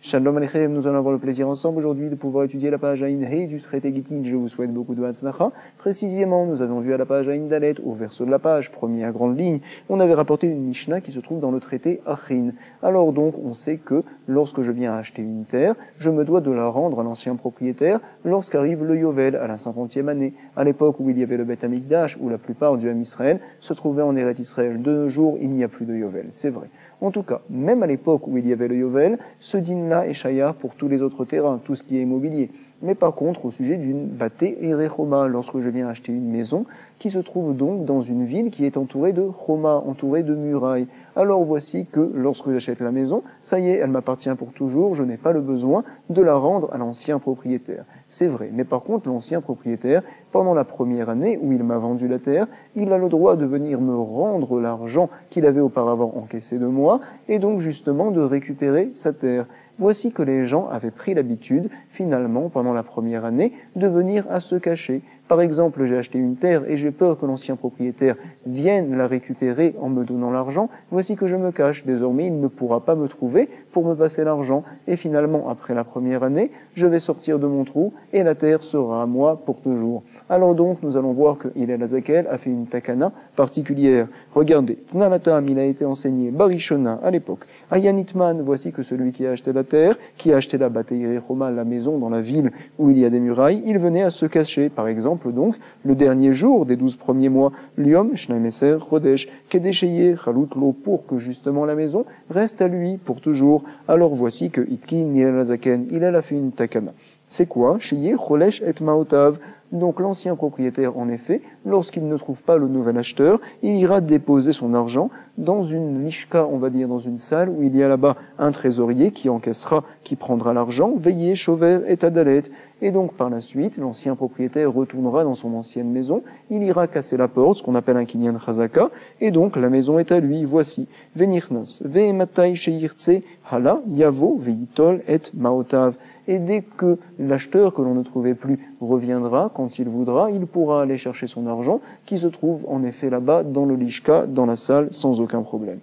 Shalom Aleichem, nous allons avoir le plaisir ensemble aujourd'hui de pouvoir étudier la page Aïn Hei du traité Gittin. Je vous souhaite beaucoup de Hatzlacha. Précisément, nous avons vu à la page Aïn Dalet, au verso de la page, première grande ligne, on avait rapporté une Mishnah qui se trouve dans le traité Achin. Alors donc, on sait que lorsque je viens acheter une terre, je me dois de la rendre à l'ancien propriétaire lorsqu'arrive le Yovel, à la 50e année. À l'époque où il y avait le Beth Amikdash, où la plupart du Ham Israël se trouvaient en Eretz Israël de nos jours, il n'y a plus de Yovel, c'est vrai. En tout cas, même à l'époque où il y avait le Yovel, ce din-là est shayar pour tous les autres terrains, tout ce qui est immobilier. Mais par contre, au sujet d'une baté erechoma, lorsque je viens acheter une maison qui se trouve donc dans une ville qui est entourée de choma, entourée de murailles. Alors voici que lorsque j'achète la maison, ça y est, elle m'appartient pour toujours, je n'ai pas le besoin de la rendre à l'ancien propriétaire. C'est vrai, mais par contre, l'ancien propriétaire, pendant la première année où il m'a vendu la terre, il a le droit de venir me rendre l'argent qu'il avait auparavant encaissé de moi, et donc justement de récupérer sa terre. Voici que les gens avaient pris l'habitude, finalement, pendant la première année, de venir à se cacher. Par exemple, j'ai acheté une terre et j'ai peur que l'ancien propriétaire vienne la récupérer en me donnant l'argent. Voici que je me cache. Désormais, il ne pourra pas me trouver pour me passer l'argent. Et finalement, après la première année, je vais sortir de mon trou et la terre sera à moi pour toujours. Alors donc, nous allons voir que Hillel Azakel a fait une takana particulière. Regardez, Tnanatam, il a été enseigné Barishona à l'époque. Ayanitman, voici que celui qui a acheté la terre, qui a acheté la Batei Roma, la maison dans la ville où il y a des murailles, il venait à se cacher. Par exemple, donc, le dernier jour des 12 premiers mois, Liom, Shnaemeser, Chodesh, Kedesheye, Chalutlo, pour que justement la maison reste à lui pour toujours. Alors voici que Itkin, Hillel Azaken, il a fait une takana. C'est quoi? Sheye, Cholesh et Maotav. Donc l'ancien propriétaire, en effet, lorsqu'il ne trouve pas le nouvel acheteur, il ira déposer son argent dans une lishka, on va dire dans une salle où il y a là-bas un trésorier qui encaissera, qui prendra l'argent, veillez, Chover et Tadalet. Et donc par la suite, l'ancien propriétaire retournera dans son ancienne maison, il ira casser la porte, ce qu'on appelle un kinyan chazaka, et donc la maison est à lui. Voici, Venichnas, Ve'ematai sheyirtse, hala, yavo, veitol et maotav. Et dès que l'acheteur que l'on ne trouvait plus reviendra, quand il voudra, il pourra aller chercher son argent, qui se trouve en effet là-bas dans le lishka, dans la salle, sans aucun problème.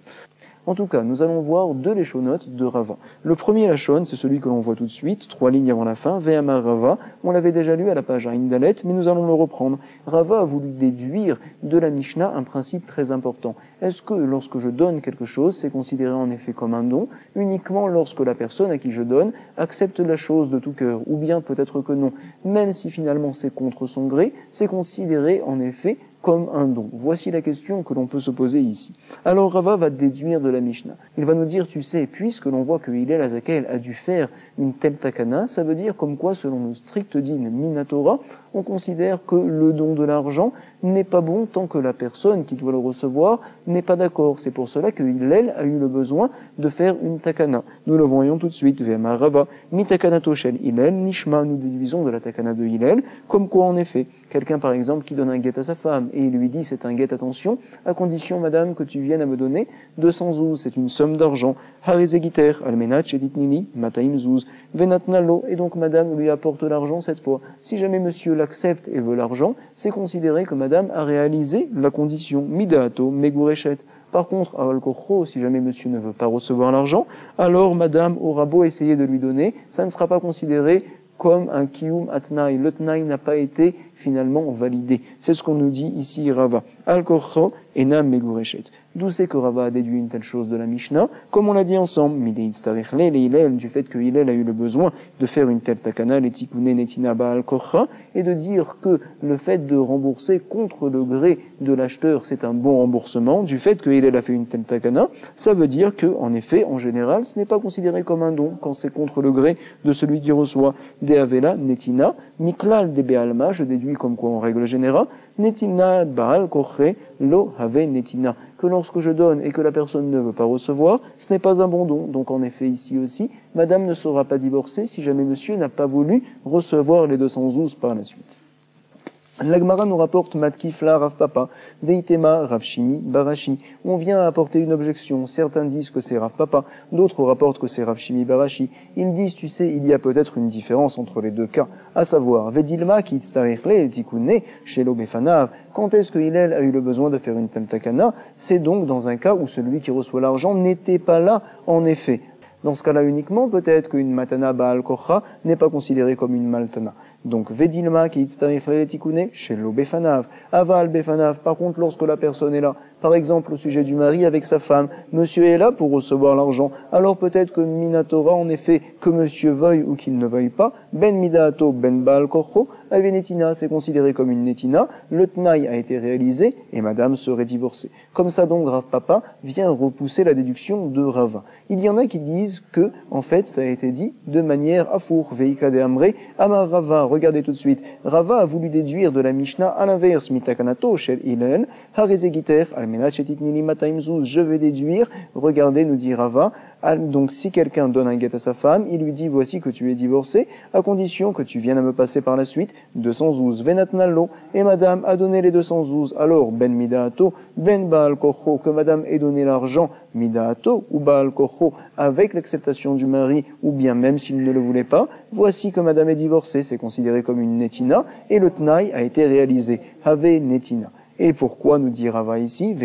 En tout cas, nous allons voir deux leshonotes de Rava. Le premier lashon, c'est celui que l'on voit tout de suite, 3 lignes avant la fin, Ve'amar Rava. On l'avait déjà lu à la page Aïn Dalet, mais nous allons le reprendre. Rava a voulu déduire de la Mishnah un principe très important. Est-ce que lorsque je donne quelque chose, c'est considéré en effet comme un don, uniquement lorsque la personne à qui je donne accepte la chose de tout cœur, ou bien peut-être que non. Même si finalement c'est contre son gré, c'est considéré en effet comme un don. Voici la question que l'on peut se poser ici. Alors Rava va déduire de la Mishnah. Il va nous dire, tu sais, puisque l'on voit que Hillel Azakel a dû faire une telle takana, ça veut dire comme quoi, selon le strict din Minatora, on considère que le don de l'argent n'est pas bon tant que la personne qui doit le recevoir n'est pas d'accord. C'est pour cela que Hillel a eu le besoin de faire une takana. Nous le voyons tout de suite. Ve'amar Rava, mi takanato shel Hillel, nishma, nous déduisons de la takana de Hillel, comme quoi en effet, quelqu'un par exemple qui donne un guet à sa femme, et il lui dit c'est un guet, attention, à condition madame que tu viennes à me donner 200 zouz, c'est une somme d'argent. Harizegiter, almenat sheditnili, mataim zouz, venatnalo, et donc madame lui apporte l'argent cette fois. Si jamais monsieur l'accepte et veut l'argent, c'est considéré que madame a réalisé la condition. Midaato, megurechet. Par contre, à Al-Kocho, si jamais monsieur ne veut pas recevoir l'argent, alors madame aura beau essayer de lui donner, ça ne sera pas considéré comme un kiyum atnaï. Le tnaï n'a pas été finalement validé. C'est ce qu'on nous dit ici Rava. Al-Kocho enam megurechet. D'où c'est que Rava a déduit une telle chose de la Mishnah, comme on l'a dit ensemble, du fait que Hillel a eu le besoin de faire une telle takana, les tikune netina ba'al kocha, et de dire que le fait de rembourser contre le gré de l'acheteur, c'est un bon remboursement, du fait que Hillel a fait une telle takana, ça veut dire que, en effet, en général, ce n'est pas considéré comme un don quand c'est contre le gré de celui qui reçoit. De avela netina, miklal de be'alma, je déduis comme quoi en règle générale, netina ba'al koche lo have netina, que lorsque je donne et que la personne ne veut pas recevoir, ce n'est pas un bon don. Donc en effet, ici aussi, madame ne sera pas divorcée si jamais monsieur n'a pas voulu recevoir les 212 par la suite. L'Agmara nous rapporte Matkifla Rav Papa, Veitema Rav Shimi Barashi. On vient à apporter une objection. Certains disent que c'est Rav Papa, d'autres rapportent que c'est Rav Shimi Barashi. Ils disent, tu sais, il y a peut-être une différence entre les deux cas, à savoir, Vedilma qui tstarichle tikune shelo befanav. Quand est-ce que Hillel a eu le besoin de faire une telle takana? C'est donc dans un cas où celui qui reçoit l'argent n'était pas là, en effet. Dans ce cas-là uniquement, peut-être qu'une matana ba'al kocha n'est pas considérée comme une maltana. Donc, vedilma ki itztarich letikune shelo befanav. Aval befanav. Par contre, lorsque la personne est là, par exemple au sujet du mari avec sa femme, monsieur est là pour recevoir l'argent, alors peut-être que minatora, en effet, que monsieur veuille ou qu'il ne veuille pas, ben midato ben ba'al kocho, avenetina, c'est considéré comme une netina, le tnaï a été réalisé et madame serait divorcée. Comme ça donc, Rav Papa vient repousser la déduction de Rava. Il y en a qui disent que, en fait, ça a été dit de manière afour, veika de amre, amar Rava. Regardez tout de suite. Rava a voulu déduire de la Mishnah à l'inverse, mitakanato shel Hillel, harezegiter, almenat shetitnili mataimzuz. Je vais déduire, regardez, nous dit Rava, donc si quelqu'un donne un guet à sa femme, il lui dit voici que tu es divorcé, à condition que tu viennes à me passer par la suite 200 zouz. Venatnallo, et madame a donné les 200 zouz. Alors, ben midaato, ben baal kocho, que madame ait donné l'argent, midaato ou baal kocho, avec l'acceptation du mari, ou bien même s'il ne le voulait pas, voici que madame est divorcée, c'est considéré comme une netina, et le tnaï a été réalisé. Have netina. Et pourquoi nous dit Rava ici,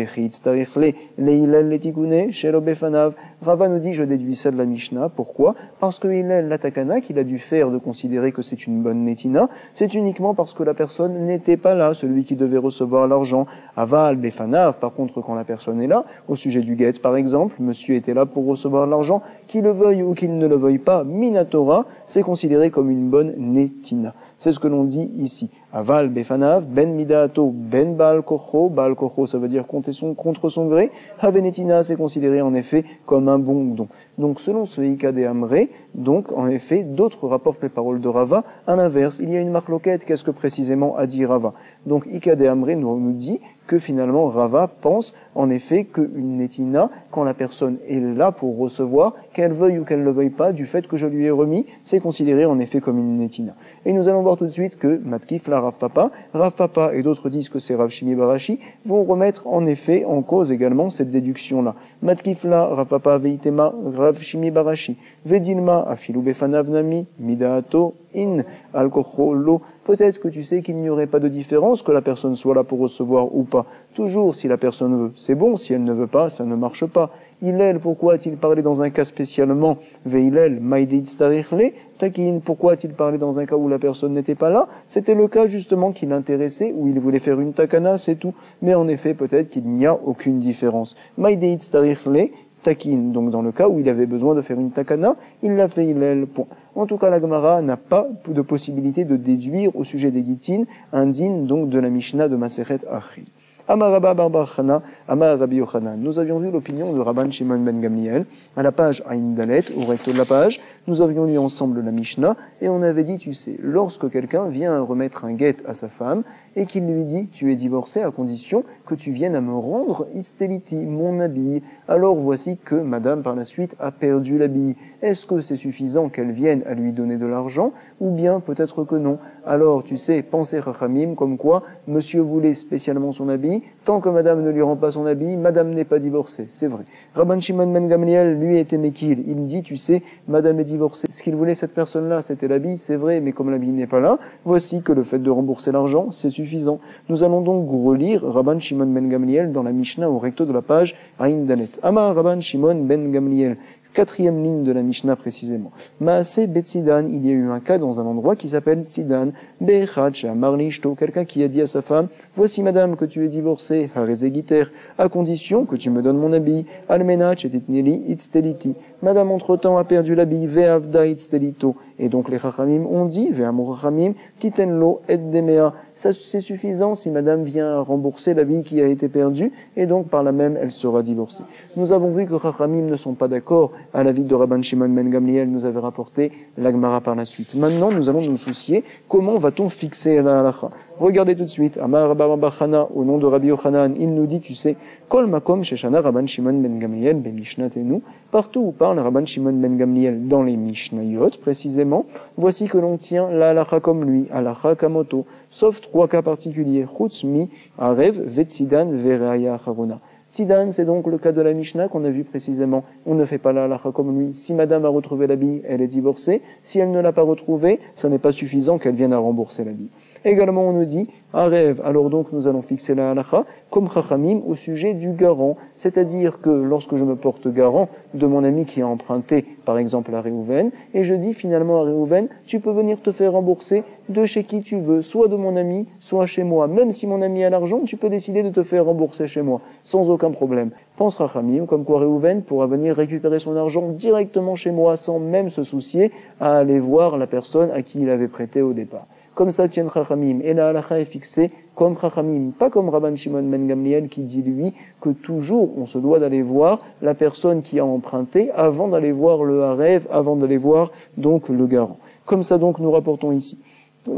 Rava nous dit, je déduis ça de la Mishnah. Pourquoi? Parce que Hillel, la takana, qu'il a dû faire de considérer que c'est une bonne netina, c'est uniquement parce que la personne n'était pas là, celui qui devait recevoir l'argent. Aval, befanav, par contre, quand la personne est là, au sujet du guet, par exemple, monsieur était là pour recevoir l'argent, qu'il le veuille ou qu'il ne le veuille pas, minatora, c'est considéré comme une bonne netina. C'est ce que l'on dit ici. Aval, befanav, ben midato, ben baal kocho, ça veut dire contre son gré. Havenetina, c'est considéré en effet comme un bon don. Donc selon ce Ika de Amré, donc en effet, d'autres rapportent les paroles de Rava. À l'inverse, il y a une marloquette, qu'est-ce que précisément a dit Rava? Donc Ika de Amré nous dit que finalement Rava pense en effet qu'une netina, quand la personne est là pour recevoir, qu'elle veuille ou qu'elle ne le veuille pas, du fait que je lui ai remis, c'est considéré en effet comme une netina. Et nous allons voir tout de suite que Matkif, la Rav Papa et d'autres disent que c'est Rav Shimi Barashi, vont remettre en effet en cause également cette déduction-là. Matkif la Rav Papa veitema Rav Shimi Barashi, vedilma afilu befanav nami midaato in alkocholo. Peut-être que tu sais qu'il n'y aurait pas de différence que la personne soit là pour recevoir ou pas. Toujours, si la personne veut, c'est bon. Si elle ne veut pas, ça ne marche pas. Hillel, pourquoi a-t-il parlé dans un cas spécialement? Veillel, maïdeit starichle, takin, pourquoi a-t-il parlé dans un cas où la personne n'était pas là? C'était le cas justement qui l'intéressait, où il voulait faire une takana, c'est tout. Mais en effet, peut-être qu'il n'y a aucune différence. Maïdeit starichle, takin, donc dans le cas où il avait besoin de faire une takana, il l'a fait Hillel, point. En tout cas, la Gemara n'a pas de possibilité de déduire au sujet des Gittin un din donc de la Mishnah de Masechet Achil. Amar Rabba bar bar Chana, Amar Rabbi Yochanan. Nous avions vu l'opinion de Rabban Shimon ben Gamliel à la page Aïn Dalet, au recto de la page. Nous avions lu ensemble la Mishnah et on avait dit, tu sais, lorsque quelqu'un vient remettre un guet à sa femme et qu'il lui dit, tu es divorcé à condition que tu viennes à me rendre isteliti, mon habit. Alors voici que madame par la suite a perdu l'habit. Est-ce que c'est suffisant qu'elle vienne à lui donner de l'argent ou bien peut-être que non? Alors tu sais, pensez Chachamim comme quoi monsieur voulait spécialement son habit, tant que madame ne lui rend pas son habit, madame n'est pas divorcée, c'est vrai. Rabban Shimon ben Gamliel, lui, était Mekil. Il dit, tu sais, madame est divorcée. Ce qu'il voulait cette personne-là, c'était l'habit, c'est vrai, mais comme l'habit n'est pas là, voici que le fait de rembourser l'argent, c'est suffisant. Nous allons donc relire Rabban Shimon ben Gamliel dans la Mishnah au recto de la page Aïn Dalet. Amar Rabban Shimon ben Gamliel. 4e ligne de la Mishnah précisément. Maaseh Betsidan, il y a eu un cas dans un endroit qui s'appelle Tsidan. Be'echad she'amar lishto, quelqu'un qui a dit à sa femme, voici madame que tu es divorcée, harezegiter, à condition que tu me donnes mon habit, almenat she'titnili itzteliti. Madame entre-temps a perdu l'habit, ve'avda itztelito. Et donc les Chachamim ont dit, ve'amur Chachamim, titenlo et demea. Ça c'est suffisant si madame vient rembourser l'habit qui a été perdu, et donc par là même elle sera divorcée. Nous avons vu que Chachamim ne sont pas d'accord à l'avis de Rabban Shimon ben Gamliel, nous avait rapporté la Gemara par la suite. Maintenant, nous allons nous soucier comment va-t-on fixer la halacha. Regardez tout de suite, Amar Rabba bar Chana, au nom de Rabbi Yochanan, il nous dit, tu sais, Kol makom sheshana Rabban Shimon ben Gamliel ben Mishnatenu, partout où parle Rabban Shimon ben Gamliel dans les Mishnayot, précisément, voici que l'on tient la halacha comme lui, halacha kamoto, sauf 3 cas particuliers, chutz mi, arev, vetsidan, vereaya acharona. Tzidan, c'est donc le cas de la Mishnah qu'on a vu précisément. On ne fait pas la halacha comme lui. Si madame a retrouvé l'habit, elle est divorcée. Si elle ne l'a pas retrouvé, ça n'est pas suffisant qu'elle vienne à rembourser l'habit. Également, on nous dit, un rêve. Alors donc, nous allons fixer la halacha comme Chachamim au sujet du garant. C'est-à-dire que lorsque je me porte garant de mon ami qui a emprunté, par exemple à Réhouven, et je dis finalement à Réhouven, tu peux venir te faire rembourser de chez qui tu veux, soit de mon ami, soit chez moi. Même si mon ami a l'argent, tu peux décider de te faire rembourser chez moi, sans aucun problème. Pense Rachamim, comme quoi Réhouven pourra venir récupérer son argent directement chez moi, sans même se soucier à aller voir la personne à qui il avait prêté au départ. Comme ça tiennent Chachamim, et la halakha est fixée comme Chachamim, pas comme Rabban Shimon ben Gamliel qui dit lui que toujours on se doit d'aller voir la personne qui a emprunté avant d'aller voir le harev, avant d'aller voir donc le garant. Comme ça donc nous rapportons ici.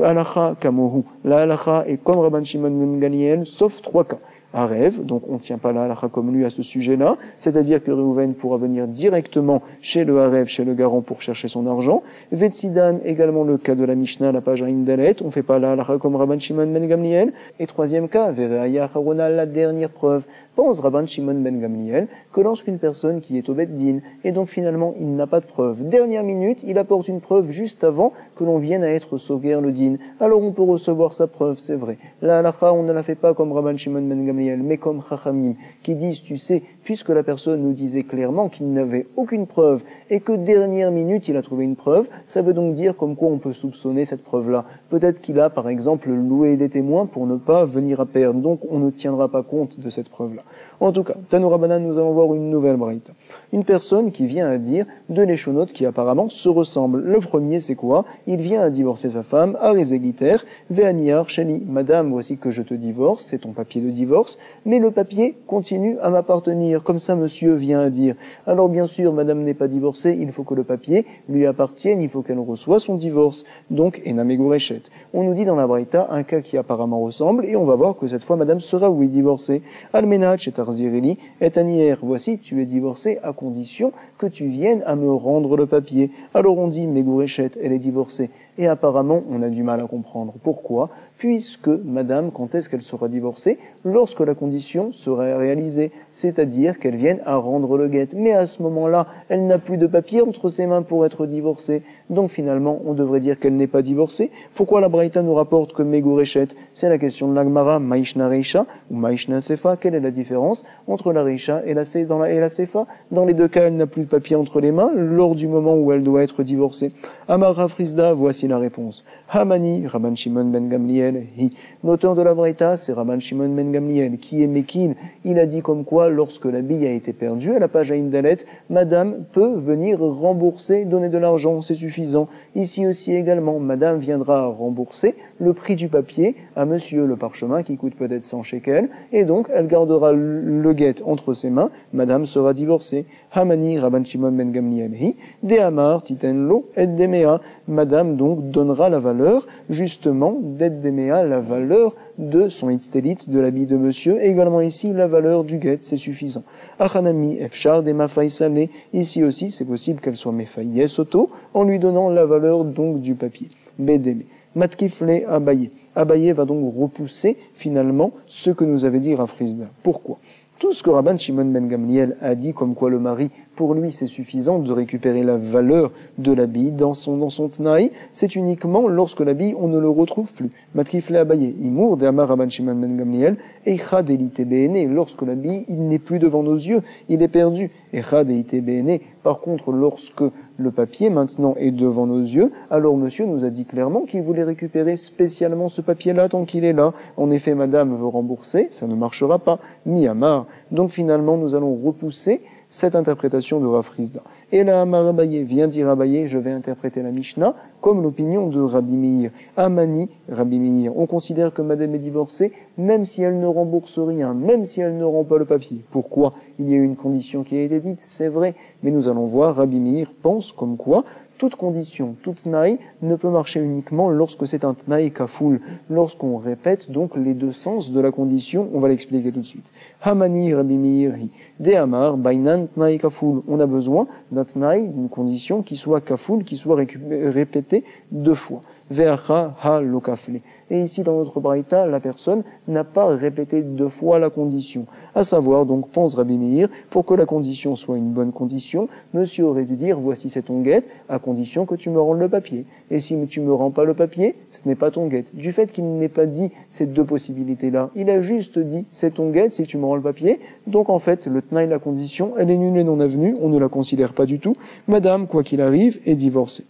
Halakha kamohu, la halakha est comme Rabban Shimon ben Gamliel, sauf 3 cas. Harev, donc on ne tient pas la halakha comme lui à ce sujet-là, c'est-à-dire que Réhouven pourra venir directement chez le harev, chez le garant pour chercher son argent. Vetsidan, également le cas de la Mishnah, la page Aïn Dalet, on ne fait pas la halakha comme Rabban Shimon ben Gamliel. Et troisième cas, Vereaya Harona, la dernière preuve. Pense Rabban Shimon ben Gamliel que lorsqu'une personne qui est au Bet Din, et donc finalement il n'a pas de preuve, dernière minute, il apporte une preuve juste avant que l'on vienne à être soguer le Din. Alors on peut recevoir sa preuve, c'est vrai. La halakha, on ne la fait pas comme Rabban Shimon ben Gamliel, mais comme Chachamim, qui disent, tu sais, puisque la personne nous disait clairement qu'il n'avait aucune preuve, et que dernière minute il a trouvé une preuve, ça veut donc dire comme quoi on peut soupçonner cette preuve-là. Peut-être qu'il a, par exemple, loué des témoins pour ne pas venir à perdre, donc on ne tiendra pas compte de cette preuve-là. En tout cas, Tanoura Banan, nous allons voir une nouvelle braïta. Une personne qui vient à dire deux léchonotes qui apparemment se ressemblent. Le premier, c'est quoi? Il vient à divorcer sa femme, Arizegiter, Veaniar, Sheli. Madame, voici que je te divorce, c'est ton papier de divorce, mais le papier continue à m'appartenir. Comme ça, monsieur vient à dire. Alors bien sûr, madame n'est pas divorcée, il faut que le papier lui appartienne, il faut qu'elle reçoive son divorce. Donc, Enamegourechet. On nous dit dans la braïta un cas qui apparemment ressemble, et on va voir que cette fois, madame sera, oui, divorcée. Almenach et Tarzireli et Anier. Voici, tu es divorcée à condition que tu viennes à me rendre le papier. Alors on dit, Megourechet, elle est divorcée. Et apparemment, on a du mal à comprendre. Pourquoi? Puisque, madame, quand est-ce qu'elle sera divorcée? Lorsque la condition serait réalisée, c'est-à-dire qu'elle vienne à rendre le guet. Mais à ce moment-là, elle n'a plus de papier entre ses mains pour être divorcée. Donc finalement, on devrait dire qu'elle n'est pas divorcée. Pourquoi la Braïta nous rapporte que Megourechet? C'est la question de l'Agmara, Maïshna Reisha ou Maïshna Sefa. Quelle est la différence entre la Reisha et la Sefa? Dans les deux cas, elle n'a plus de papier entre les mains lors du moment où elle doit être divorcée. Amar Rafrizda, voici la réponse. Hamani, Rabban Shimon ben Gamliel, hi. L'auteur de la Braïta, c'est Rabban Shimon ben Gamliel, qui est Mekin. Il a dit comme quoi, lorsque la bille a été perdue, à la page Aïn Dalet, madame peut venir rembourser, donner de l'argent, c'est suffisant. Ici aussi également, madame viendra rembourser le prix du papier à monsieur le parchemin, qui coûte peut-être 100 shekels, et donc elle gardera le guet entre ses mains, madame sera divorcée. Hamani, Rabban Shimon ben Gamliel, hi. De Amar, Titenlo, et Demea. Madame donc donnera la valeur, justement, d'Eddemea, la valeur de son hitztélit, de l'habit de monsieur, et également ici, la valeur du guet, c'est suffisant. Achanami, Efchar, de Mafaïsalé, ici aussi, c'est possible qu'elle soit Mefaïe Soto, en lui donnant la valeur donc du papier. Bedeme. Matkifle Abaye. Abaye va donc repousser, finalement, ce que nous avait dit Rafrizda. Pourquoi? Tout ce que Rabban Shimon ben Gamliel a dit, comme quoi le mari, pour lui, c'est suffisant de récupérer la valeur de l'habit dans son tnaï, c'est uniquement lorsque l'habit, on ne le retrouve plus. Matkifle Abaye, Imour, de Amar Rabban Shimon ben Gamliel, Eicha delite Bene, lorsque l'habit, il n'est plus devant nos yeux, il est perdu. Eicha delite Bene, par contre, lorsque le papier, maintenant, est devant nos yeux, alors monsieur nous a dit clairement qu'il voulait récupérer spécialement ce papier-là tant qu'il est là. En effet, madame veut rembourser, ça ne marchera pas. Mi-amar. Donc finalement, nous allons repousser cette interprétation de Rafrizda. Et là, Amar Abaye vient dire Abaye, je vais interpréter la Mishnah comme l'opinion de Rabbi Meir. Amani, Rabbi Meir. On considère que madame est divorcée, même si elle ne rembourse rien, même si elle ne rend pas le papier. Pourquoi? Il y a eu une condition qui a été dite, c'est vrai. Mais nous allons voir, Rabbi Meir pense comme quoi toute condition, toute naï ne peut marcher uniquement lorsque c'est un tnaï kafoul, lorsqu'on répète donc les deux sens de la condition, on va l'expliquer tout de suite. Hamani Rabbi Meir hi, de Amar bainan tnaï kafoul. On a besoin d'un tnaï, d'une condition qui soit kafoul, qui soit répétée deux fois. ve'acha ha lokafle. Et ici, dans notre braïta, la personne n'a pas répété 2 fois la condition. À savoir, donc, pense Rabbi Meir, pour que la condition soit une bonne condition, monsieur aurait dû dire, voici c'est ton guet, à condition que tu me rendes le papier. Et si tu me rends pas le papier, ce n'est pas ton guet. Du fait qu'il n'ait pas dit ces 2 possibilités-là, il a juste dit, c'est ton guet si tu me rends le papier. Donc, en fait, le tnaï, la condition, elle est nulle et non avenue, on ne la considère pas du tout. Madame, quoi qu'il arrive, est divorcée.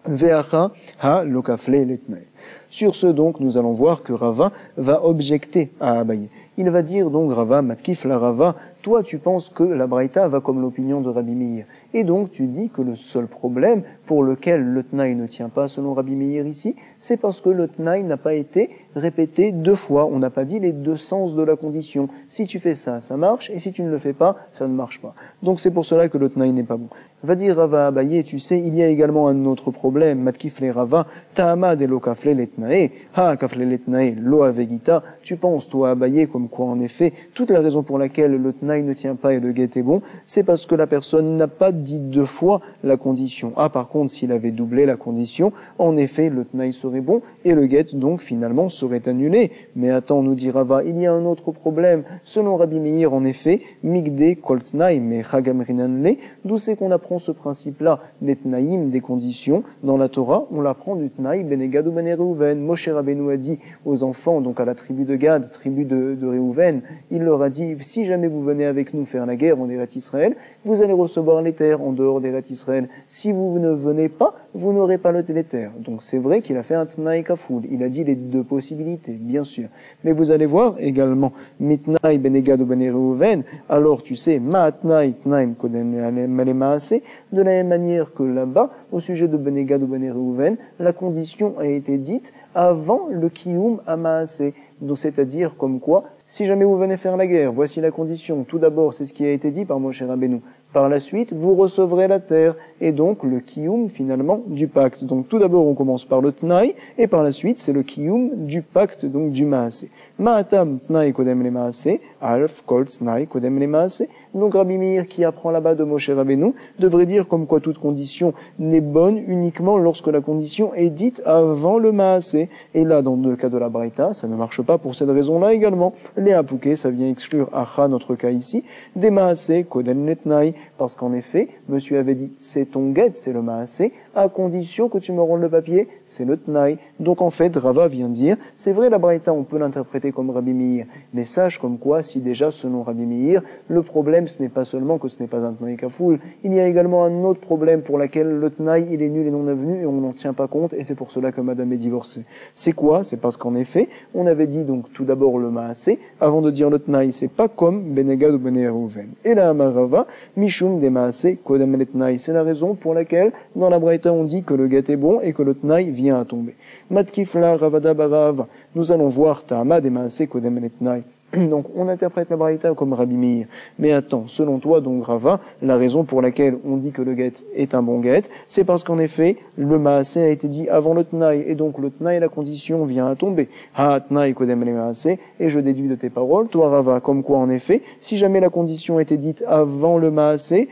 Ve'acha ha lokafle letnaï. Sur ce, donc, nous allons voir que Rava va objecter à Abaye. Il va dire donc Rava, Matkif la Rava, toi tu penses que la Braïta va comme l'opinion de Rabbi Meir. Et donc tu dis que le seul problème pour lequel le Tnaï ne tient pas selon Rabbi Meir ici, c'est parce que le Tnaï n'a pas été répété 2 fois. On n'a pas dit les 2 sens de la condition. Si tu fais ça, ça marche, et si tu ne le fais pas, ça ne marche pas. Donc c'est pour cela que le Tnaï n'est pas bon. Va dire Rava Abaye, tu sais, il y a également un autre problème. Matkif le Rava, Ta'amad elo kafle letnae, ha kafle letnae, lo avegita. Tu penses, toi Abaye, comme quoi en effet, toute la raison pour laquelle le Tnaï ne tient pas et le guet est bon, c'est parce que la personne n'a pas dit 2 fois la condition. Ah, par contre, s'il avait doublé la condition, en effet, le Tnaï serait bon et le guet, donc, finalement, serait annulé. Mais attends, nous dit Rava, il y a un autre problème. Selon Rabbi Meir, en effet, migde kol Tnaï me chagamrinanle, d'où c'est qu'on apprend ce principe-là, des Tnaïm, des conditions, dans la Torah, on l'apprend du Tnaï, Benegad ou Ben Reuven. Moshe Rabbeinu a dit aux enfants, donc à la tribu de Gad, tribu de Reuven, il leur a dit, si jamais vous venez avec nous faire la guerre en Eretz Israël, vous allez recevoir les terres en dehors d'Eretz Israël. Si vous ne venez pas, vous n'aurez pas les terres. Donc c'est vrai qu'il a fait un Tnaï Kafoul. Il a dit les 2 possibilités, bien sûr. Mais vous allez voir également, Mitnaï Benegad ou Ben Reuven, alors tu sais, Ma'atnaï Tnaïm Kodem Malemaase, de la même manière que là-bas, au sujet de Benegad ou Ben Reuven, la condition a été dite avant le Kiyum Amaase. Donc c'est-à-dire comme quoi, si jamais vous venez faire la guerre, voici la condition. Tout d'abord, c'est ce qui a été dit par Moshe Rabbeinu. Par la suite, vous recevrez la terre, et donc le kiyum finalement du pacte. Donc tout d'abord, on commence par le tnaï, et par la suite, c'est le kiyum du pacte, donc du maasé. Ma'atam tnaï kodem le maasé, alf kol tnaï kodem le maasé. Donc Rabbi Meir, qui apprend là-bas de Moshe Rabbeinu, devrait dire comme quoi toute condition n'est bonne uniquement lorsque la condition est dite avant le maasé. Et là, dans le cas de la Braïta, ça ne marche pas pour cette raison-là également. Les apouké, ça vient exclure acha, notre cas ici, des maasé kodem le tnaï. Parce qu'en effet, monsieur avait dit, c'est ton guet, c'est le maasé, à condition que tu me rendes le papier, c'est le tnaï. Donc en fait, Rava vient dire, c'est vrai la Braïta, on peut l'interpréter comme Rabbi Meir, mais sache comme quoi, si déjà selon Rabbi Meir, le problème ce n'est pas seulement que ce n'est pas un tnaï kafoul, il y a également un autre problème pour lequel le tnaï, il est nul et non avenu et on n'en tient pas compte et c'est pour cela que madame est divorcée. C'est quoi? C'est parce qu'en effet, on avait dit donc tout d'abord le maasé, avant de dire le tnaï, c'est pas comme Benegad ou Ben Reuven. Et là, Amarava, Mishum de maasé kodem le tnaï. C'est la raison pour laquelle, dans la Braïta, on dit que le guet est bon et que le tnaï vient à tomber. Matkifla ravada barav. Nous allons voir Ta'ama de maasé kodem le tnaï. Donc, on interprète la Braïta comme Rabbi Meir. Mais attends, selon toi, donc, Rava, la raison pour laquelle on dit que le guet est un bon guet, c'est parce qu'en effet, le maasé a été dit avant le tnaï, et donc le tnaï, la condition, vient à tomber. Ha tnaï kodem le maasé, et je déduis de tes paroles, toi, Rava, comme quoi, en effet, si jamais la condition était dite avant le maasé,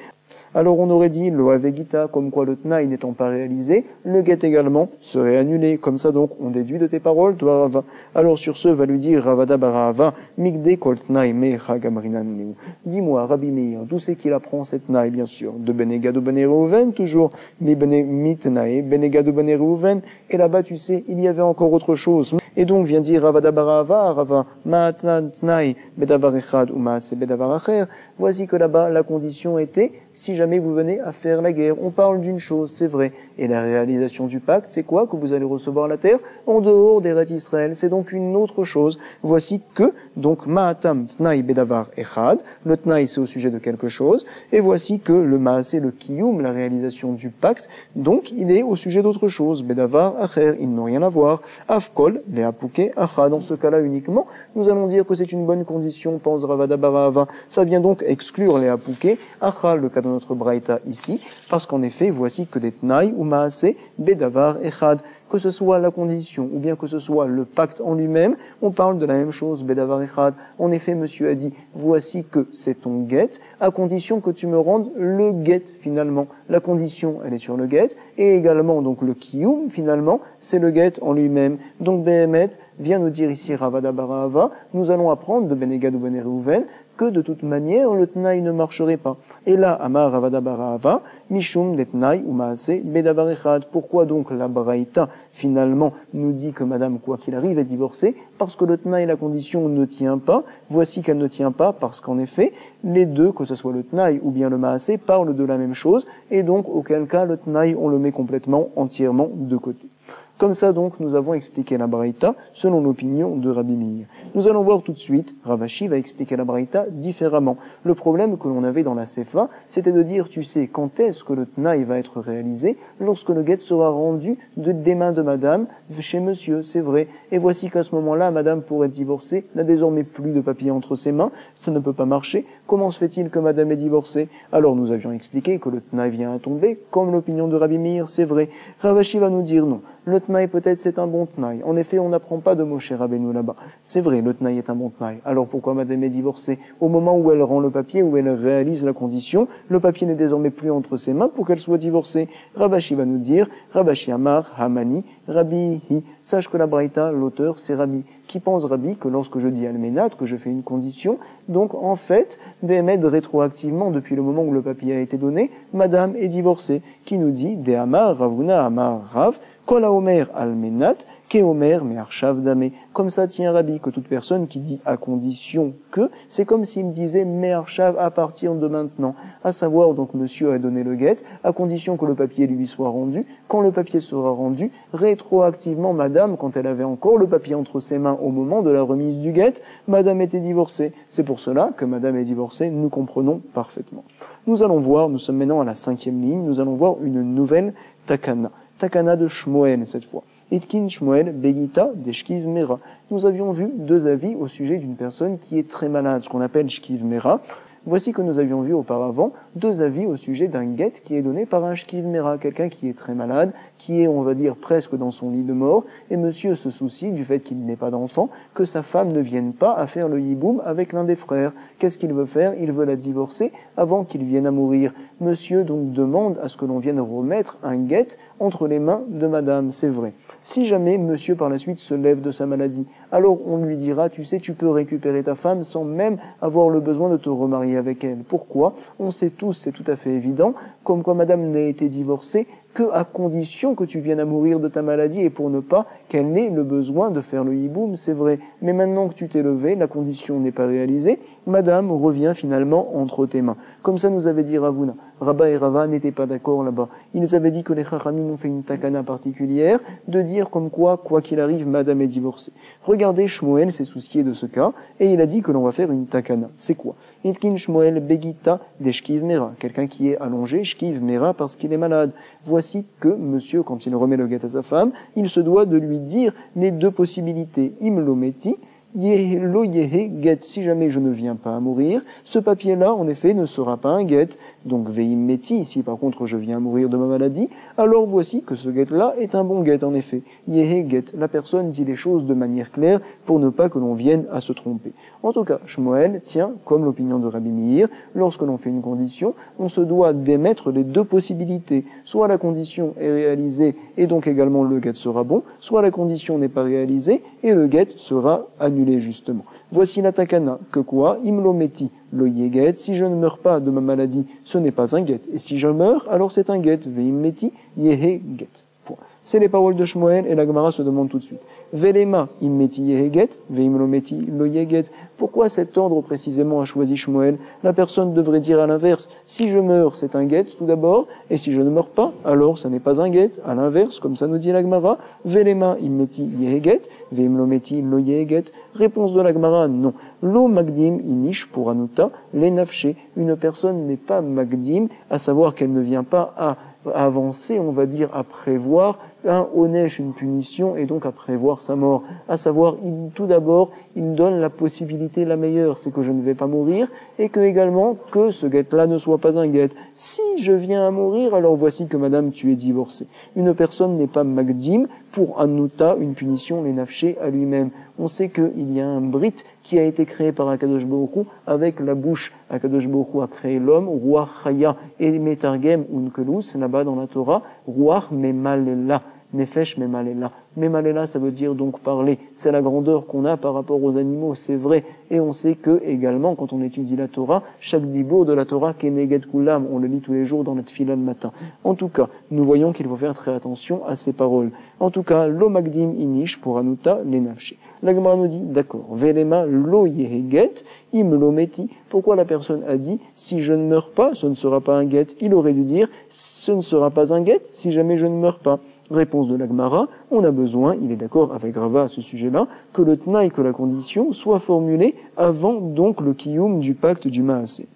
alors on aurait dit lo avegita, comme quoi le tnaï n'étant pas réalisé, le guet également serait annulé. Comme ça donc, on déduit de tes paroles, toi Rava. Alors sur ce, va lui dire Ravada barava, migde kol tnaï me chagamrinan neu. Dis-moi, Rabbi Meir, d'où c'est qu'il apprend cette tnaï, bien sûr? De Benegad ou Ben Reuven, toujours, mi tnaï, Benegad ou Ben Reuven. Et là-bas, tu sais, il y avait encore autre chose. Et donc vient dire Ravada barava, Rava, ma'atan tnaï, bedavar echad ou ma'ase bedavar acher. Voici que là-bas, la condition était, si jamais vous venez à faire la guerre. On parle d'une chose, c'est vrai. Et la réalisation du pacte, c'est quoi? Que vous allez recevoir la terre en dehors d'Eretz Israël. C'est donc une autre chose. Voici que, donc, ma'atam tnaï bedavar echad. Le tnaï, c'est au sujet de quelque chose. Et voici que le ma'asé, le kiyum, la réalisation du pacte, donc, il est au sujet d'autre chose. Bedavar acher, ils n'ont rien à voir. Afkol, les apouké, acha. Dans ce cas-là uniquement, nous allons dire que c'est une bonne condition, pense Ravada barava. Ça vient donc exclure les apouké, acha, le cas de notre notre braïta ici, parce qu'en effet, voici que des tnaï ou maasé bedavar echad, que ce soit la condition ou bien que ce soit le pacte en lui-même, on parle de la même chose, bedavar echad. En effet, monsieur a dit, voici que c'est ton guet, à condition que tu me rendes le guet finalement. La condition, elle est sur le guet, et également donc le kiyum finalement, c'est le guet en lui-même. Donc Behemet vient nous dire ici Ravada Barahava, nous allons apprendre de Benegad ou Ben Reuven que de toute manière le tnaï ne marcherait pas. Et là, Amar Ravada Barahava, Mishum det tnaï ou maase bedavar echad. Pourquoi donc la braïta finalement nous dit que madame, quoi qu'il arrive, est divorcée? Parce que le tnaï, la condition, ne tient pas. Voici qu'elle ne tient pas parce qu'en effet, les deux, que ce soit le tnaï ou bien le maase, parlent de la même chose, et donc auquel cas le tnaï, on le met complètement, entièrement de côté. Comme ça, donc, nous avons expliqué la braïta selon l'opinion de Rabbi Meir. Nous allons voir tout de suite, Rav Ashi va expliquer la braïta différemment. Le problème que l'on avait dans la Sefa, c'était de dire, tu sais, quand est-ce que le tnaï va être réalisé? Lorsque le guet sera rendu des mains de madame chez monsieur, c'est vrai. Et voici qu'à ce moment-là, madame, pour être divorcée, n'a désormais plus de papier entre ses mains, ça ne peut pas marcher. Comment se fait-il que madame est divorcée? Alors nous avions expliqué que le tnaï vient à tomber, comme l'opinion de Rabbi Meir, c'est vrai. Rav Ashi va nous dire non. Le tnaï, peut-être, c'est un bon tnaï. En effet, on n'apprend pas de Moshe Rabbeinu là-bas. C'est vrai, le tnaï est un bon tnaï. Alors pourquoi madame est divorcée? Au moment où elle rend le papier, où elle réalise la condition, le papier n'est désormais plus entre ses mains pour qu'elle soit divorcée. Rav Ashi va nous dire, Rav Ashi Amar, Hamani, Rabbi Hi. Sache que la braïta, l'auteur, c'est Rabbi. Qui pense Rabbi que lorsque je dis Almenat, que je fais une condition, donc en fait, Behemed rétroactivement, depuis le moment où le papier a été donné, madame est divorcée. Qui nous dit, De Amar, Ravuna, Amar, Rav, Kol Omer Almenat, Ke Omer Me'arshav Dame. Comme ça tient Rabbi, que toute personne qui dit à condition que, c'est comme s'il me disait Me'arshav à partir de maintenant. À savoir, donc, monsieur a donné le guet, à condition que le papier lui soit rendu. Quand le papier sera rendu, rétroactivement, madame, quand elle avait encore le papier entre ses mains au moment de la remise du guet, madame était divorcée. C'est pour cela que madame est divorcée, nous comprenons parfaitement. Nous allons voir, nous sommes maintenant à la 5e ligne, nous allons voir une nouvelle takana. Takana de Shmuel cette fois. Itkin Shmuel Begita de Shkiv Mera. Nous avions vu deux avis au sujet d'une personne qui est très malade, ce qu'on appelle Shkiv Mera. Voici que nous avions vu auparavant deux avis au sujet d'un guet qui est donné par un shkiv mera, quelqu'un qui est très malade, qui est, on va dire, presque dans son lit de mort, et monsieur se soucie du fait qu'il n'ait pas d'enfant, que sa femme ne vienne pas à faire le yiboum avec l'un des frères. Qu'est-ce qu'il veut faire? Il veut la divorcer avant qu'il vienne à mourir. Monsieur donc demande à ce que l'on vienne remettre un guet entre les mains de madame, c'est vrai. Si jamais monsieur par la suite se lève de sa maladie, alors on lui dira, tu sais, tu peux récupérer ta femme sans même avoir le besoin de te remarier avec elle. Pourquoi? On sait tous, c'est tout à fait évident, comme quoi madame n'a été divorcée que à condition que tu viennes à mourir de ta maladie et pour ne pas qu'elle n'ait le besoin de faire le hiboum, c'est vrai. Mais maintenant que tu t'es levé, la condition n'est pas réalisée, madame revient finalement entre tes mains. Comme ça nous avait dit Ravuna. Rabba et Rava n'étaient pas d'accord là-bas. Ils avaient dit que les Chachamim ont fait une takana particulière de dire comme quoi qu'il arrive, madame est divorcée. Regardez, Shmuel s'est soucié de ce cas et il a dit que l'on va faire une takana. C'est quoi? Itkin Shmuel Begita de Shkiv Mera. Quelqu'un qui est allongé, Shkiv Mera, parce qu'il est malade. Voici que monsieur, quand il remet le guet à sa femme, il se doit de lui dire les deux possibilités. Imlometi, lo yehe get, si jamais je ne viens pas à mourir, ce papier-là, en effet, ne sera pas un get. Donc, veim meti, si par contre je viens à mourir de ma maladie, alors voici que ce get-là est un bon get, en effet. Yehe get, la personne dit les choses de manière claire pour ne pas que l'on vienne à se tromper. En tout cas, Shmuel tient, comme l'opinion de Rabbi Meir, lorsque l'on fait une condition, on se doit d'émettre les deux possibilités. Soit la condition est réalisée et donc également le get sera bon, soit la condition n'est pas réalisée et le get sera annulé justement. Voici la takana, que quoi? Imlometi, lo yeget, si je ne meurs pas de ma maladie, ce n'est pas un get. Et si je meurs, alors c'est un get. Veimmeti, yehe get. Point. C'est les paroles de Shmuel et la Gemara se demande tout de suite. Velema immeti yeheget, veimlometi lo yeget. Pourquoi cet ordre précisément a choisi Shmuel? La personne devrait dire à l'inverse. Si je meurs, c'est un get tout d'abord, et si je ne meurs pas, alors ça n'est pas un get. À l'inverse, comme ça nous dit la Gemara. Velema immeti yeheget, veimlometi lo yeget. Réponse de la Gemara, non. Lo magdim inish pour anuta, les nafché. Une personne n'est pas magdim, à savoir qu'elle ne vient pas à avancer, on va dire, à prévoir un onesh, une punition, et donc à prévoir sa mort. À savoir, tout d'abord, il me donne la possibilité la meilleure, c'est que je ne vais pas mourir, et que également, que ce guet-là ne soit pas un guet. Si je viens à mourir, alors voici que madame, tu es divorcée. Une personne n'est pas magdim pour Anouta, une punition, les nafché à lui-même. On sait qu'il y a un brit qui a été créé par Akadosh Baruch Hu avec la bouche. Akadosh Baruch Hu a créé l'homme, Ruach Chaya et Metargem Unkelus, là-bas dans la Torah, Ruach Memalela. Nefesh Memalela. Memalela, ça veut dire donc parler. C'est la grandeur qu'on a par rapport aux animaux, c'est vrai. Et on sait que, également, quand on étudie la Torah, chaque dibour de la Torah, Keneged Kulam, on le lit tous les jours dans la Tfila le matin. En tout cas, nous voyons qu'il faut faire très attention à ces paroles. En tout cas, lo magdim inish pour Anuta les nafshi. La Gemara nous dit, d'accord, velema lo yeheget im lo meti. Pourquoi la personne a dit, si je ne meurs pas, ce ne sera pas un guet. Il aurait dû dire, ce ne sera pas un guet si jamais je ne meurs pas. Réponse de la Gemara, on a besoin, il est d'accord avec Rava à ce sujet-là, que le tnaï, que la condition, soit formulée avant donc le kiyum du pacte du maasé.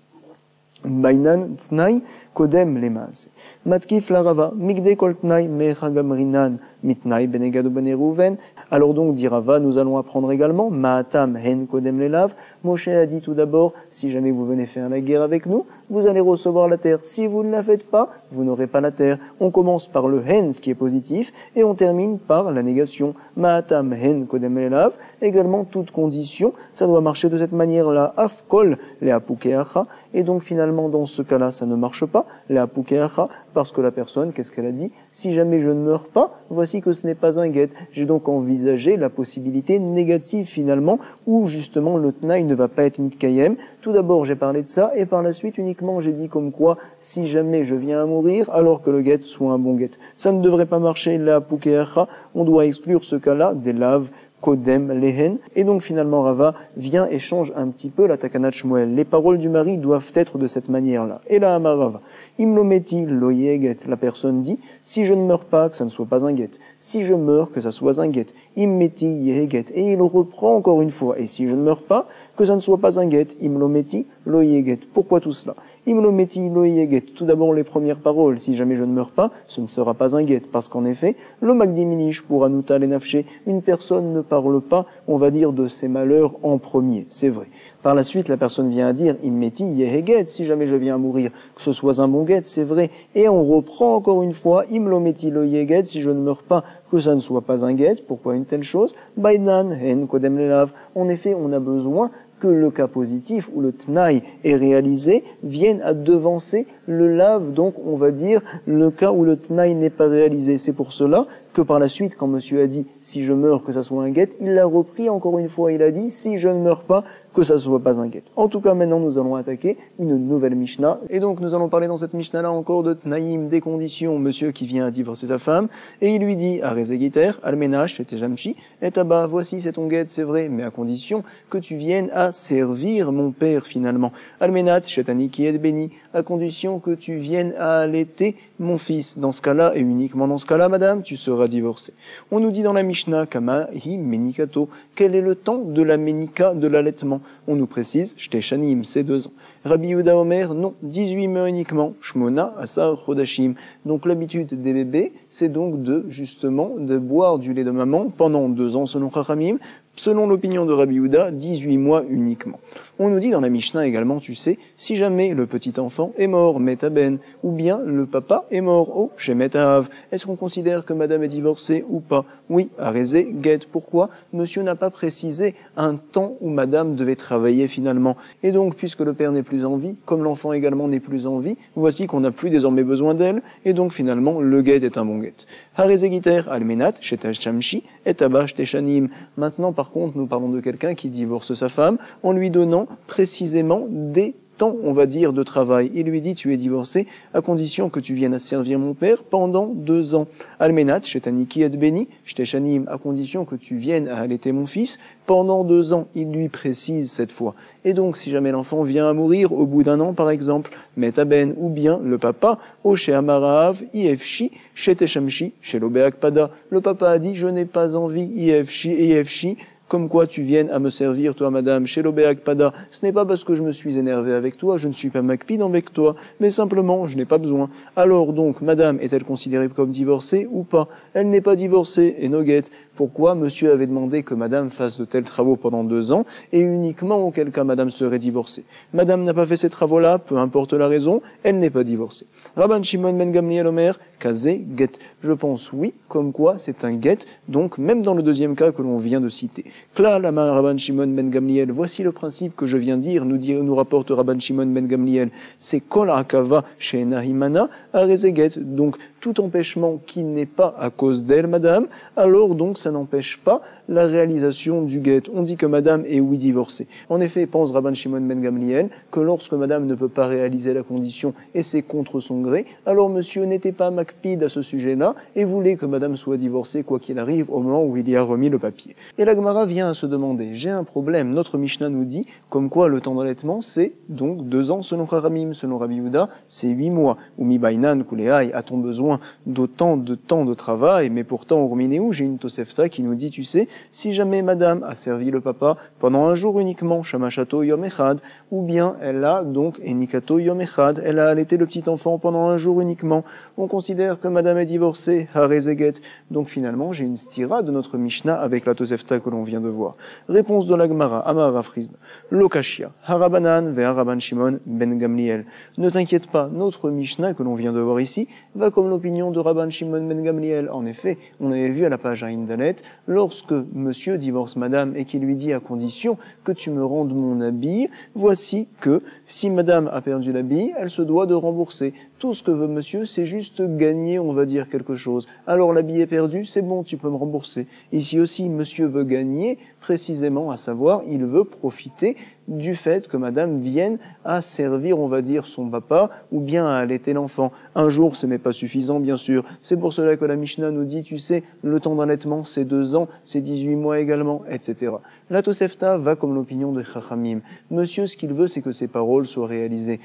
Bainan tnaï kodem le maasé. Matkif la Rava, migde kol tnaï mechagamrinan mitnaï benegado benerouven. Alors donc, dit Rava, nous allons apprendre également, Ma'atam hen kodem lelav. Moshe a dit tout d'abord, si jamais vous venez faire la guerre avec nous, vous allez recevoir la terre. Si vous ne la faites pas, vous n'aurez pas la terre. On commence par le hen, ce qui est positif, et on termine par la négation. Ma'atam hen kodem lelav. Également, toute condition, ça doit marcher de cette manière-là. Afkol le apukeacha. Et donc, finalement, dans ce cas-là, ça ne marche pas. Le apukeacha, parce que la personne, qu'est-ce qu'elle a dit? Si jamais je ne meurs pas, voici que ce n'est pas un guet. J'ai donc envisagé la possibilité négative finalement, où justement le tnaï ne va pas être mitkayem. Tout d'abord j'ai parlé de ça, et par la suite uniquement j'ai dit comme quoi, si jamais je viens à mourir, alors que le guet soit un bon guet. Ça ne devrait pas marcher, la pukeacha, on doit exclure ce cas-là des laves, Kodem Lehen. Et donc finalement Rava vient et change un petit peu la Takanat Shmuel. Les paroles du mari doivent être de cette manière-là. Et là, Amar Rava, Imlometi lo yeget, la personne dit, si je ne meurs pas, que ça ne soit pas un guet. Si je meurs, que ça soit un guet. Immeti yeget. Et il reprend encore une fois. Et si je ne meurs pas, que ça ne soit pas un guet. Imlometi lo yeget. Pourquoi tout cela? Imlometi lo yeget. Tout d'abord les premières paroles. Si jamais je ne meurs pas, ce ne sera pas un guet. Parce qu'en effet, lo magdiminish pour Anuta les nafché, une personne ne parle pas, on va dire, de ses malheurs en premier. C'est vrai. Par la suite, la personne vient à dire, immeti yeheget, si jamais je viens à mourir, que ce soit un bon guet, c'est vrai. Et on reprend encore une fois, imlometi lo yeget, si je ne meurs pas, que ça ne soit pas un guet. Pourquoi une telle chose? Bainan hen kodem lelav. En effet, on a besoin que le cas positif où le tnaï est réalisé vienne à devancer le lave, donc on va dire le cas où le tnaï n'est pas réalisé. C'est pour cela que par la suite, quand monsieur a dit si je meurs que ça soit un guet, il l'a repris encore une fois, il a dit si je ne meurs pas que ça soit pas un guet. En tout cas, maintenant nous allons attaquer une nouvelle Mishnah, et donc nous allons parler dans cette Mishnah-là encore de tnaïm, des conditions, monsieur qui vient à divorcer sa femme, et il lui dit à Rezegiter, Almenash, et Jamchi, et Taba, voici c'est ton guet, c'est vrai, mais à condition que tu viennes à servir mon père finalement. Almenat, Shetani qui est béni, à condition que tu viennes à allaiter mon fils. Dans ce cas-là, et uniquement dans ce cas-là, madame, tu seras divorcée. On nous dit dans la Mishnah, Kama hi menikato, quel est le temps de la menika, de l'allaitement? On nous précise, Shteshanim, c'est 2 ans. Rabbi Yehuda Omer, non, 18 mois uniquement. Shmona, Asar, Chodashim. Donc l'habitude des bébés, c'est donc justement, de boire du lait de maman pendant 2 ans selon Chachamim. Selon l'opinion de Rabbi Yehuda, 18 mois uniquement. On nous dit dans la Mishnah également, tu sais, si jamais le petit enfant est mort, Metaben, ou bien le papa est mort, oh, chez Metahav, est-ce qu'on considère que madame est divorcée ou pas? Oui, Arézé, Guet. Pourquoi? Monsieur n'a pas précisé un temps où madame devait travailler finalement. Et donc, puisque le père n'est plus en vie, comme l'enfant également n'est plus en vie, voici qu'on n'a plus désormais besoin d'elle, et donc finalement, le Guet est un bon Guet. Arézé Giter, Almenat, Shetal Shamshi, et Tabash Teshanim. Maintenant, par contre, nous parlons de quelqu'un qui divorce sa femme en lui donnant précisément des temps, on va dire, de travail. Il lui dit, tu es divorcé à condition que tu viennes à servir mon père pendant 2 ans. Almenat, Shetaniki et béni, Shteshanim, à condition que tu viennes à allaiter mon fils pendant 2 ans. Il lui précise cette fois. Et donc, si jamais l'enfant vient à mourir au bout d'1 an, par exemple, Metaben, ou bien le papa, Oshe Amarav, Ifshi, Sheteshamshi, Shelobeakpada. Le papa a dit, je n'ai pas envie, Ifshi, comme quoi tu viennes à me servir, toi madame, chez l'obéakpada, ce n'est pas parce que je me suis énervé avec toi, je ne suis pas makpid avec toi, mais simplement je n'ai pas besoin. Alors donc, madame est-elle considérée comme divorcée ou pas? Elle n'est pas divorcée, et no get. Pourquoi monsieur avait demandé que madame fasse de tels travaux pendant 2 ans, et uniquement auquel cas madame serait divorcée? Madame n'a pas fait ces travaux-là, peu importe la raison, elle n'est pas divorcée. Rabban Shimon ben Gamliel Omer, Kazé, get. Je pense oui, comme quoi c'est un get, donc même dans le deuxième cas que l'on vient de citer. Kla lama Rabban Shimon ben Gamliel, voici le principe que je viens de dire, nous rapporte Rabban Shimon ben Gamliel, c'est kol akava chez Nahimana, arezeget, donc tout empêchement qui n'est pas à cause d'elle, madame, alors donc ça n'empêche pas la réalisation du get. On dit que madame est oui divorcée. En effet, pense Rabban Shimon ben Gamliel que lorsque madame ne peut pas réaliser la condition et c'est contre son gré, alors monsieur n'était pas makpid à ce sujet-là et voulait que madame soit divorcée quoi qu'il arrive au moment où il y a remis le papier. Et la Gemara vient à se demander, j'ai un problème, notre Mishnah nous dit comme quoi le temps d'allaitement c'est donc 2 ans selon Chachamim, selon Rabbi Yehuda, c'est 8 mois. Ou mi bainan kuleai, a-t-on besoin d'autant de temps de travail, mais pourtant au Rominéou, j'ai une Tosefta qui nous dit, tu sais, si jamais madame a servi le papa pendant un jour uniquement, Shamachato Yom Echad, ou bien elle a donc Enikato Yom Echad, elle a allaité le petit enfant pendant un jour uniquement, on considère que madame est divorcée, Harezeget. Donc finalement, j'ai une stira de notre Mishnah avec la Tosefta que l'on vient de voir. Réponse de la Gemara, Amar Rafrizda, Lokashia, Harabanan ve Haraban Shimon ben Gamliel. Ne t'inquiète pas, notre Mishnah que l'on vient de voir ici va comme l'opinion de Rabban Shimon ben Gamliel. En effet, on avait vu à la page Aïn Dalet, lorsque monsieur divorce madame et qu'il lui dit à condition que tu me rendes mon habit, voici que si madame a perdu l'habit, elle se doit de rembourser. Tout ce que veut monsieur, c'est juste gagner, on va dire, quelque chose. Alors l'habit est perdu, c'est bon, tu peux me rembourser. Ici aussi, monsieur veut gagner, précisément, à savoir, il veut profiter du fait que madame vienne à servir, on va dire, son papa, ou bien à allaiter l'enfant. Un jour, ce n'est pas suffisant, bien sûr. C'est pour cela que la Mishnah nous dit, tu sais, le temps d'allaitement, c'est 2 ans, c'est 18 mois également, etc. La Tosefta va comme l'opinion de Chachamim. Monsieur, ce qu'il veut, c'est que ses paroles soient réalisées.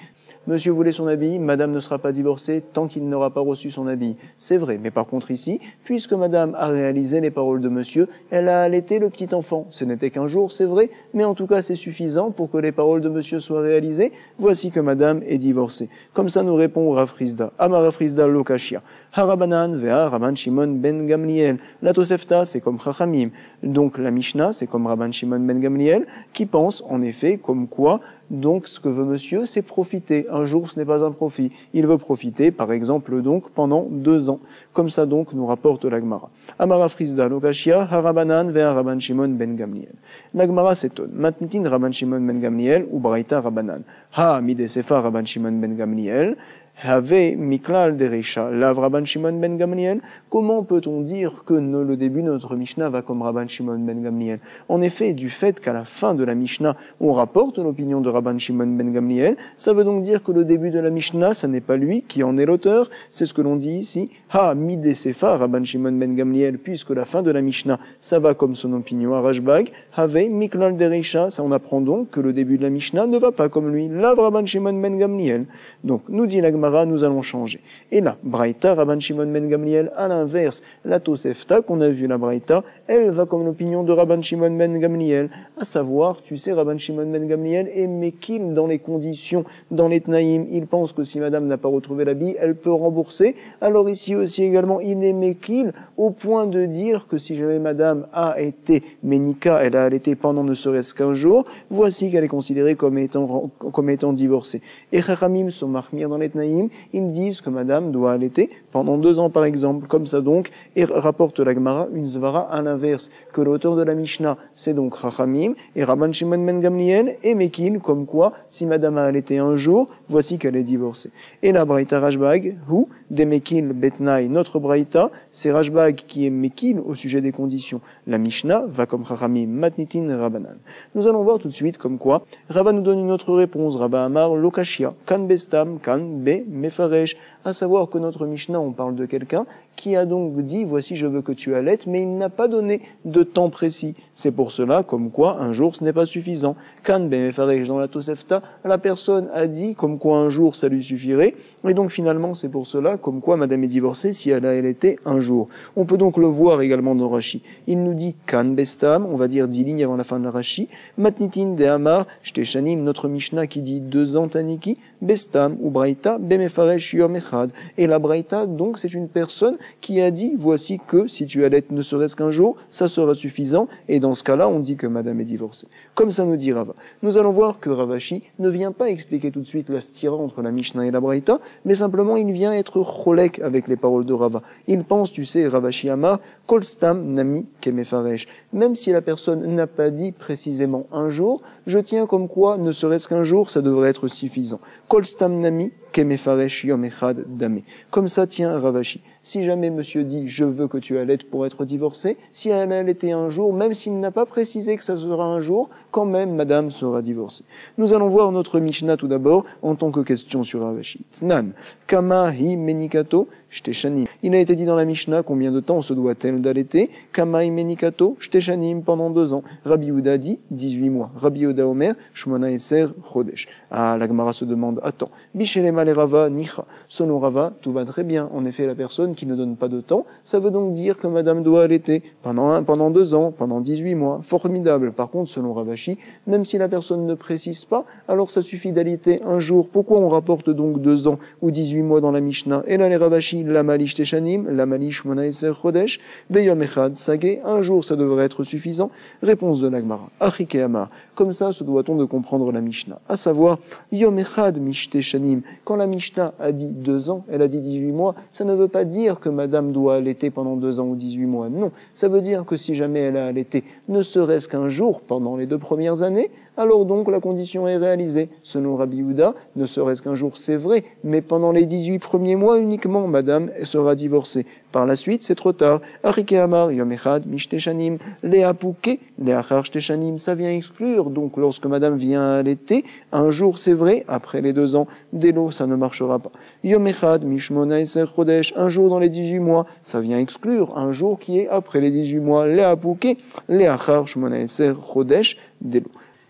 Monsieur voulait son habit, madame ne sera pas divorcée tant qu'il n'aura pas reçu son habit. C'est vrai, mais par contre ici, puisque madame a réalisé les paroles de monsieur, elle a allaité le petit enfant. Ce n'était qu'un jour, c'est vrai, mais en tout cas c'est suffisant pour que les paroles de monsieur soient réalisées. Voici que madame est divorcée. Comme ça nous répond Rafrizda. Amar Rafrizda Lokashia. Harabanan vea Rabban Shimon ben Gamliel. La Tosefta, c'est comme Chachamim. Donc la Mishnah, c'est comme Rabban Shimon ben Gamliel, qui pense en effet comme quoi, donc ce que veut monsieur, c'est profiter. Un jour, ce n'est pas un profit. Il veut profiter, par exemple, donc, pendant 2 ans. Comme ça, donc, nous rapporte la Gemara. Amara Frizda, Lokashia, Harabanan, Vea Rabban Shimon ben Gamliel. La Gemara s'étonne. Matnitin Rabban Shimon ben Gamliel, ou Braïta Rabanan. Ha, Midesefa Rabban Shimon ben Gamliel. Have Miklal Derecha, Lav Rabban Shimon ben Gamliel. Comment peut-on dire que le début de notre Mishnah va comme Rabban Shimon ben Gamliel? En effet, du fait qu'à la fin de la Mishnah, on rapporte l'opinion de Rabban Shimon ben Gamliel, ça veut donc dire que le début de la Mishnah, ça n'est pas lui qui en est l'auteur, c'est ce que l'on dit ici. Ha Mide Sefa Rabban Shimon ben Gamliel, puisque la fin de la Mishnah, ça va comme son opinion à Rashbag. Have Miklal Derecha, ça on apprend donc que le début de la Mishnah ne va pas comme lui. Lav Rabban Shimon ben Gamliel. Donc, nous dit la nous allons changer. Et là, Braïta, Rabban Shimon ben Gamliel, à l'inverse, la Tosefta, qu'on a vu la Braïta, elle va comme l'opinion de Rabban Shimon ben Gamliel, à savoir, tu sais, Rabban Shimon ben Gamliel est mekil dans les conditions, dans les tnaïm. Il pense que si madame n'a pas retrouvé l'habit, elle peut rembourser. Alors ici aussi également, il est mekil au point de dire que si jamais madame a été ménika, elle a allaité pendant ne serait-ce qu'un jour, voici qu'elle est considérée comme étant divorcée. Et Chachamim sont marmir dans les tnaïm, ils disent que madame doit allaiter pendant 2 ans par exemple, comme ça donc, et rapporte la Gemara une zvara à l'inverse, que l'auteur de la Mishnah, c'est donc Chachamim, et Rabban Shimon ben Gamliel, et Mekil, comme quoi, si madame a allaité un jour, voici qu'elle est divorcée. Et la Braïta Rashbag, ou des Mekil Betnaï, notre Braïta, c'est Rashbag qui est Mekil au sujet des conditions. La Mishnah va comme Chachamim, Matnitin Rabbanan. Nous allons voir tout de suite comme quoi, Rabba nous donne une autre réponse, Rabba Amar Lokashia, Kan Bestam, Kan Be Mefaresh, à savoir que notre Mishnah, on parle de quelqu'un qui a donc dit, voici je veux que tu allaites, mais il n'a pas donné de temps précis. C'est pour cela, comme quoi, un jour ce n'est pas suffisant. Kan ben mefaresh dans la Tosefta, la personne a dit, comme quoi un jour ça lui suffirait, et donc finalement c'est pour cela, comme quoi madame est divorcée si elle a allaité un jour. On peut donc le voir également dans Rashi. Il nous dit Kan bestam, on va dire 10 lignes avant la fin de la Rashi, matnitin de Amar, shteshanim, notre Mishnah qui dit 2 ans taniki, bestam ou braïta, bemefaresh yom echad. Et la braïta, donc, c'est une personne qui a dit, voici que si tu allaites ne serait-ce qu'un jour, ça sera suffisant, et dans ce cas-là, on dit que madame est divorcée. Comme ça nous dit Rava. Nous allons voir que Ravashi ne vient pas expliquer tout de suite la stira entre la Mishnah et la braïta, mais simplement il vient être cholek avec les paroles de Rava. Il pense, tu sais, Ravashi Amar, kol stam nami kemefaresh. Même si la personne n'a pas dit précisément un jour, je tiens comme quoi, ne serait-ce qu'un jour, ça devrait être suffisant. Kol stam nami kemefaresh yom echad dame. Comme ça tient Ravashi. Si jamais monsieur dit, je veux que tu allaites pour être divorcée, si elle a allaité un jour, même s'il n'a pas précisé que ça sera un jour, quand même madame sera divorcée. Nous allons voir notre Mishnah tout d'abord, en tant que question sur Ravashi. Nan, kama hi menikato, shteshanim. Il a été dit dans la Mishnah, combien de temps se doit-elle d'allaiter? Kama hi menikato, shteshanim, pendant 2 ans. Rabbi Yehuda dit, 18 mois. Rabbi Yehuda Omer, shmona eser chodesh. Ah, la Gemara se demande, attends, bishelema le Rava nicha. Selon Rava, tout va très bien. En effet, la personne qui ne donne pas de temps, ça veut donc dire que madame doit allaiter pendant 2 ans, pendant 18 mois. Formidable. Par contre, selon Ravashi, même si la personne ne précise pas, alors ça suffit d'allaiter un jour. Pourquoi on rapporte donc 2 ans ou 18 mois dans la Mishnah? Et là, les Ravashi, la malish teshanim, la malish mona eser chodesh, beyom echad sagé, un jour ça devrait être suffisant. Réponse de l'Agmara. Achike amar. Comme ça, se doit-on de comprendre la Mishnah. À savoir, yom echad mish teshanim. Quand la Mishnah a dit 2 ans, elle a dit 18 mois, ça ne veut pas dire que madame doit allaiter pendant 2 ans ou 18 mois. Non. Ça veut dire que si jamais elle a allaité ne serait-ce qu'un jour pendant les 2 premières années, alors donc la condition est réalisée. Selon Rabbi Yehuda, ne serait-ce qu'un jour, c'est vrai, mais pendant les 18 premiers mois uniquement, madame sera divorcée. Par la suite, c'est trop tard. Arike Amar, Yom Echad, Mishteshanim, Leapouke, Leachar Shteshanim, ça vient exclure. Donc, lorsque madame vient allaiter, un jour, c'est vrai, après les 2 ans, d'élo, ça ne marchera pas. Yom Echad, Mishmona Eser Chodesh, un jour dans les 18 mois, ça vient exclure un jour qui est après les 18 mois. Leapouke, Leachar Shmona Eser Chodesh, d'élo.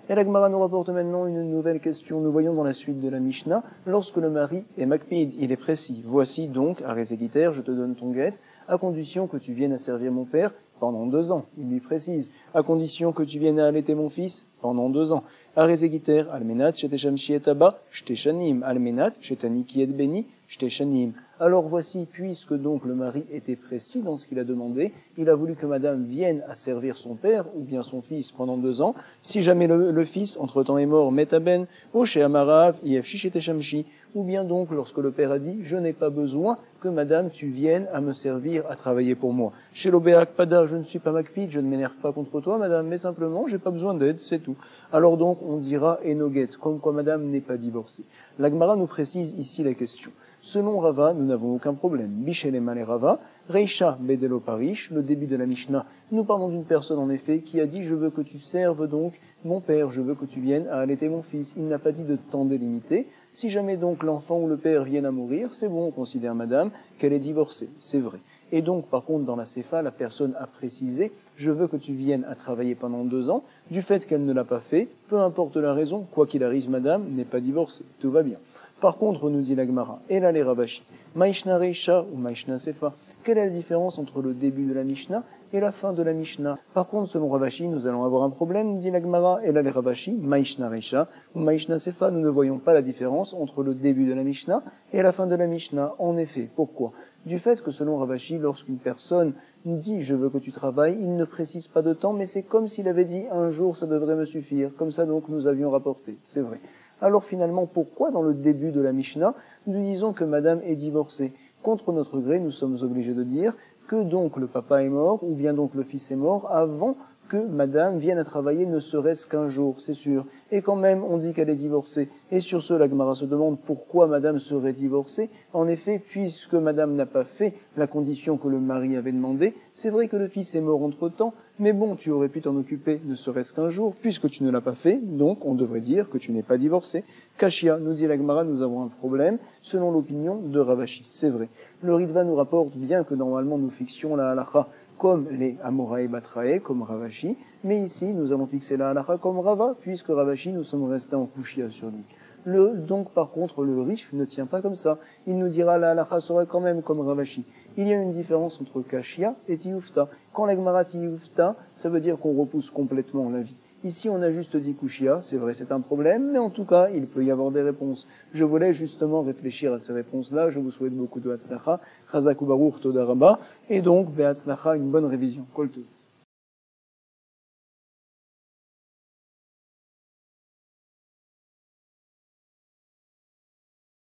Et la Gemara nous rapporte maintenant une nouvelle question. Nous voyons dans la suite de la Mishnah, lorsque le mari est makpid, il est précis. Voici donc, à Rézégiter, je te donne ton guet, à condition que tu viennes à servir mon père pendant 2 ans. Il lui précise, à condition que tu viennes à allaiter mon fils pendant 2 ans. À Rézégiter, almenat, sheteshamshi et aba, shteshanim, almenat, shetaniki et beni, shteshanim. Alors voici, puisque donc le mari était précis dans ce qu'il a demandé, il a voulu que madame vienne à servir son père ou bien son fils pendant 2 ans. Si jamais le fils entre-temps est mort, metaben, o chez amarav, ifshi sheteshamshi. Ou bien donc, lorsque le père a dit, je n'ai pas besoin que madame, tu viennes à me servir, à travailler pour moi. Chez l'obéak pada, je ne suis pas makpid, je ne m'énerve pas contre toi, madame, mais simplement, j'ai pas besoin d'aide, c'est tout. Alors donc, on dira enoget, comme quoi madame n'est pas divorcée. La Gemara nous précise ici la question. Selon Rava, nous n'avons aucun problème. Bishelema le Rava, Reisha bedelo parish, le début de la Mishnah. Nous parlons d'une personne en effet qui a dit, je veux que tu serves donc mon père, je veux que tu viennes à allaiter mon fils. Il n'a pas dit de temps délimité. Si jamais donc l'enfant ou le père viennent à mourir, c'est bon, on considère madame qu'elle est divorcée, c'est vrai. Et donc, par contre, dans la Sefa, la personne a précisé, je veux que tu viennes à travailler pendant 2 ans. Du fait qu'elle ne l'a pas fait, peu importe la raison, quoi qu'il arrive, madame n'est pas divorcée, tout va bien. Par contre, nous dit la Gemara, et là les Ravashi, Maishna Reisha ou Maishna Sefa, quelle est la différence entre le début de la Mishnah et la fin de la Mishnah? Par contre, selon Ravashi, nous allons avoir un problème, nous dit la Gemara, et là les Ravashi, Maishna Reisha ou Maishna Sefa, nous ne voyons pas la différence entre le début de la Mishnah et la fin de la Mishnah. En effet, pourquoi? Du fait que selon Ravashi, lorsqu'une personne dit « je veux que tu travailles », il ne précise pas de temps, mais c'est comme s'il avait dit « un jour ça devrait me suffire », comme ça donc nous avions rapporté, c'est vrai. Alors finalement, pourquoi dans le début de la Mishnah, nous disons que madame est divorcée? Contre notre gré, nous sommes obligés de dire que donc le papa est mort, ou bien donc le fils est mort, avant que madame vienne à travailler ne serait-ce qu'un jour, c'est sûr. Et quand même, on dit qu'elle est divorcée. Et sur ce, la Gemara se demande pourquoi madame serait divorcée. En effet, puisque madame n'a pas fait la condition que le mari avait demandé, c'est vrai que le fils est mort entre-temps, Mais bon, tu aurais pu t'en occuper ne serait-ce qu'un jour, puisque tu ne l'as pas fait, donc on devrait dire que tu n'es pas divorcé. Kashia, nous dit la Gemara, nous avons un problème, selon l'opinion de Ravashi. C'est vrai. Le Ritva nous rapporte, bien que normalement nous fixions la halacha comme les Amorae Batrae, comme Ravashi, mais ici nous allons fixer la halacha comme Rava, puisque Ravashi, nous sommes restés en Kushia sur lui. Donc par contre, le Rif ne tient pas comme ça. Il nous dira la halacha serait quand même comme Ravashi. Il y a une différence entre Kashia et Tiyufta. Quand la Gemara Tiyufta, ça veut dire qu'on repousse complètement la vie. Ici, on a juste dit Kushia, c'est vrai, c'est un problème, mais en tout cas, il peut y avoir des réponses. Je voulais justement réfléchir à ces réponses-là. Je vous souhaite beaucoup de Hatzlacha, Chazak Ubaruch Toda Rabba, et donc, Behatzlacha, une bonne révision. Kol Tov.